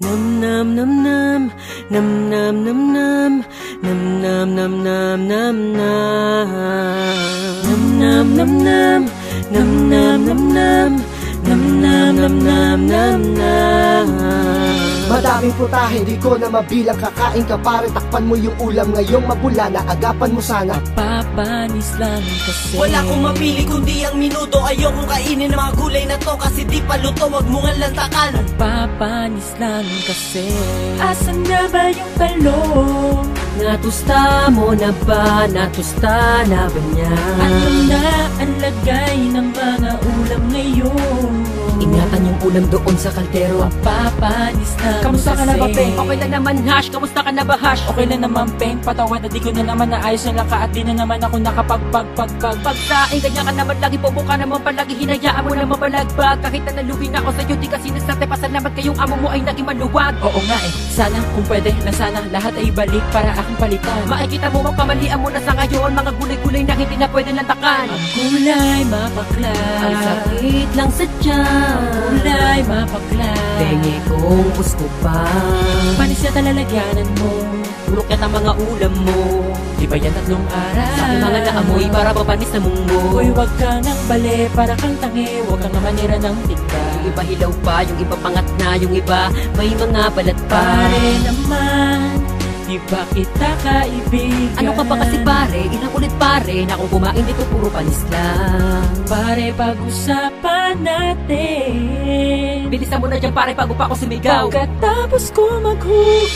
Nam nam nam nam, nam nam nam nam, nam nam nam nam nam nam, nam nam nam nam, nam nam nam nam, nam nam nam nam nam nam. Madaming putahe, di ko na mabilang. Kakain ka pare, takpan mo yung ulam. Ngayong mapula na, agapan mo sana. Papanis lang kasi. Wala kong mapili kundi ang minuto. Ayokong kainin ang mga gulay na to kasi di pa luto, wag mo nga lantakan. Papanis lang kasi. Asan na ba yung talong? Natusta mo na ba? Natusta na ba niya? Ano na ang lagay ng mga ulam ngayon? Ingatan yung ulam doon sa kaldero. Papanis na. Kamusta ka na ba, Peng? Okay lang naman, Hash. Kamusta ka na ba, Hash? Okay lang naman, Peng. Patawad na di ko na naman naayos ng laka at di na naman ako Pagsaing, ganyan ka naman lagi. Bobo ka naman palagi. Hinayaan mo naman balagbag. Kahit na naluwi na ako sa'yo, di kasi nasate. Pasalamat kayong amo mo ay naging maluwag. Oo nga eh. Sana kung pwede na sana lahat ay balik para aking palitan. Makikita mo magkamalian mo na sa ngayon. Mga gulay-gulay na hindi na pwede lantakan. Ang gulay mapaklay, Ang sakit lang sa tiyan. ang gulay mapaklay, Tengi kong gusto pa. panis na talalagyanan mo. Pulok yan ang mga ulam mo. Di ba yan 3 araw? Sa aking mga naamoy para papanis na munggo. Uy, wag ka nang bali para kang tangi. Wag kang manira ng tigda. Yung iba hilaw pa, yung iba pangat na, yung iba may mga balat pa. Pare naman, di ba kita kaibigan? Ano ka ba kasi pare? Ilang ulit pare na kung kumain dito puro panis lang. Pare, pag-usapan natin. Bilisan mo na dyan pare bago pa ako sumigaw. Pagkatapos ko maghugas,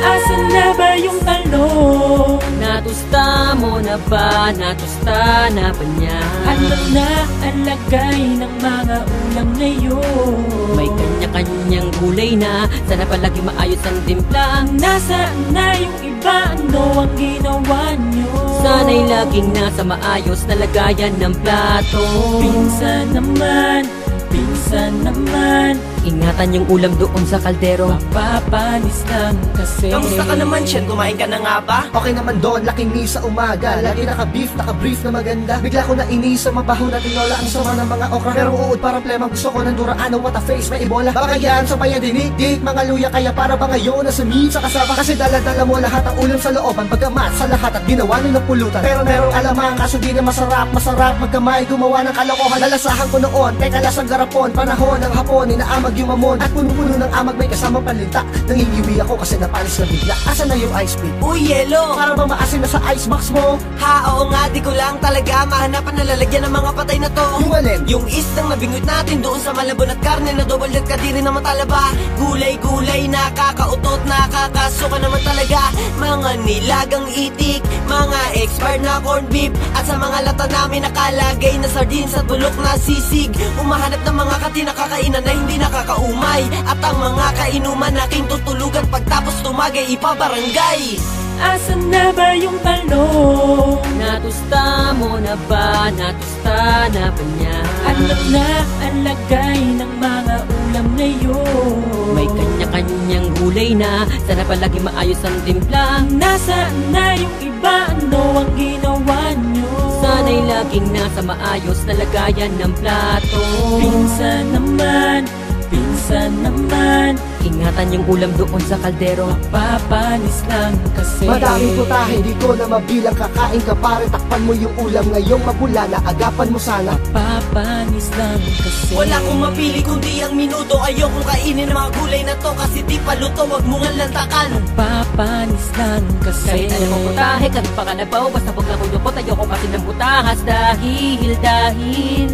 asan na ba yung talong? Natusta mo na ba? Natusta na ba niya? Ano na ang lagay ng mga ulam ngayon? May kanya-kanyang gulay na. Sana palagi maayos ang timpla. Nasaan na yung iba? Ano ang ginawa nyo? Sana'y laging nasa maayos na lagayan ng plato. Pinsan naman, pinsan naman, Ingatan yung ulam doon sa kaldero. mapapanis lang kasi. Kamusta ka naman, Shen? Kumain ka na nga ba? Okay naman doon, laking misa umaga. Lagi naka-beef, naka-brief na maganda. Bigla ko na inis sa mabaho na tinola. Ang sama ng mga okra, pero uod parang plema. Gusto ko ng duraan, what a face, may ibola. Baka yan, sa maya dinig-dig, mga luya. Kaya para ba ngayon na sumid sa kasama? Kasi dala-dala mo lahat ang ulam sa looban. Pagkamat sa lahat at ginawa nyo ng pulutan. Pero merong alamang, kaso di na masarap. Masarap magkamay, gumawa ng kalokohan. Lalasahan ko noon, teka lasang garapon. Panahon ng hapon, inaamag yung mamon. At puno-puno ng amag, may kasama palinta. Nangingiwi ako kasi napalis na bigla. Asa na yung ice pick? Uy, yelo! Para ba maasin na sa icebox mo? Ha, oo nga, di ko lang talaga mahanapan na lalagyan ng mga patay na to. Yung alin? Yung isdang nabingot natin doon sa malabon at karne na double dead kadiri naman talaba. Gulay-gulay, nakakautot, nakakasuka naman talaga. Mga nilagang itik, mga expired na corned beef. At sa mga lata namin nakalagay na sardines at bulok na sisig. Umahanap ng mga katinakakainan na hindi nakakaumay. At ang mga kainuman naking tutulugan pagtapos tumagay ipabarangay. Asan na ba yung talong? Natusta mo na ba? Natusta na ba niya? Ano na ang lagay ng mga ulam ngayon? May kanya-kanyang gulay na. Sana palagi maayos ang timpla. Nasaan na yung iba? Ano ang ginawa nyo? Sana'y laging nasa maayos na lagayan ng plato. Pinsan naman, pinsan naman, Ingatan yung ulam doon sa kaldero. mapapanis lang kasi. Madaming putahe, di ko na mabilang. Kakain ka pare, takpan mo yung ulam. Ngayong mapula na, agapan mo sana. Mapapanis lang kasi. Wala kong mapili kundi ang minuto. Ayokong kainin ang mga gulay na to kasi di pa luto, wag mo nga lantakan. Mapapanis lang kasi. Kahit alam mo putahe, kahit pa kalabaw. Basta pag nakuyukot, ayoko kasi ng butahas. Dahil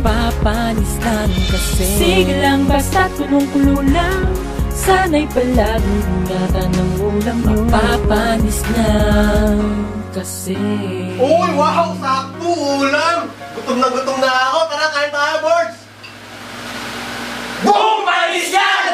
Papanis lang kasi. Sige lang, basta kulong-kulo lang. Sana'y palaging ingatan ng ulam nyo. Mapapanis lang kasi. Uy, wow! Sakto! Ulam! Gutom na ako! Tara, kain tayo, boards! Boom! Panis yan!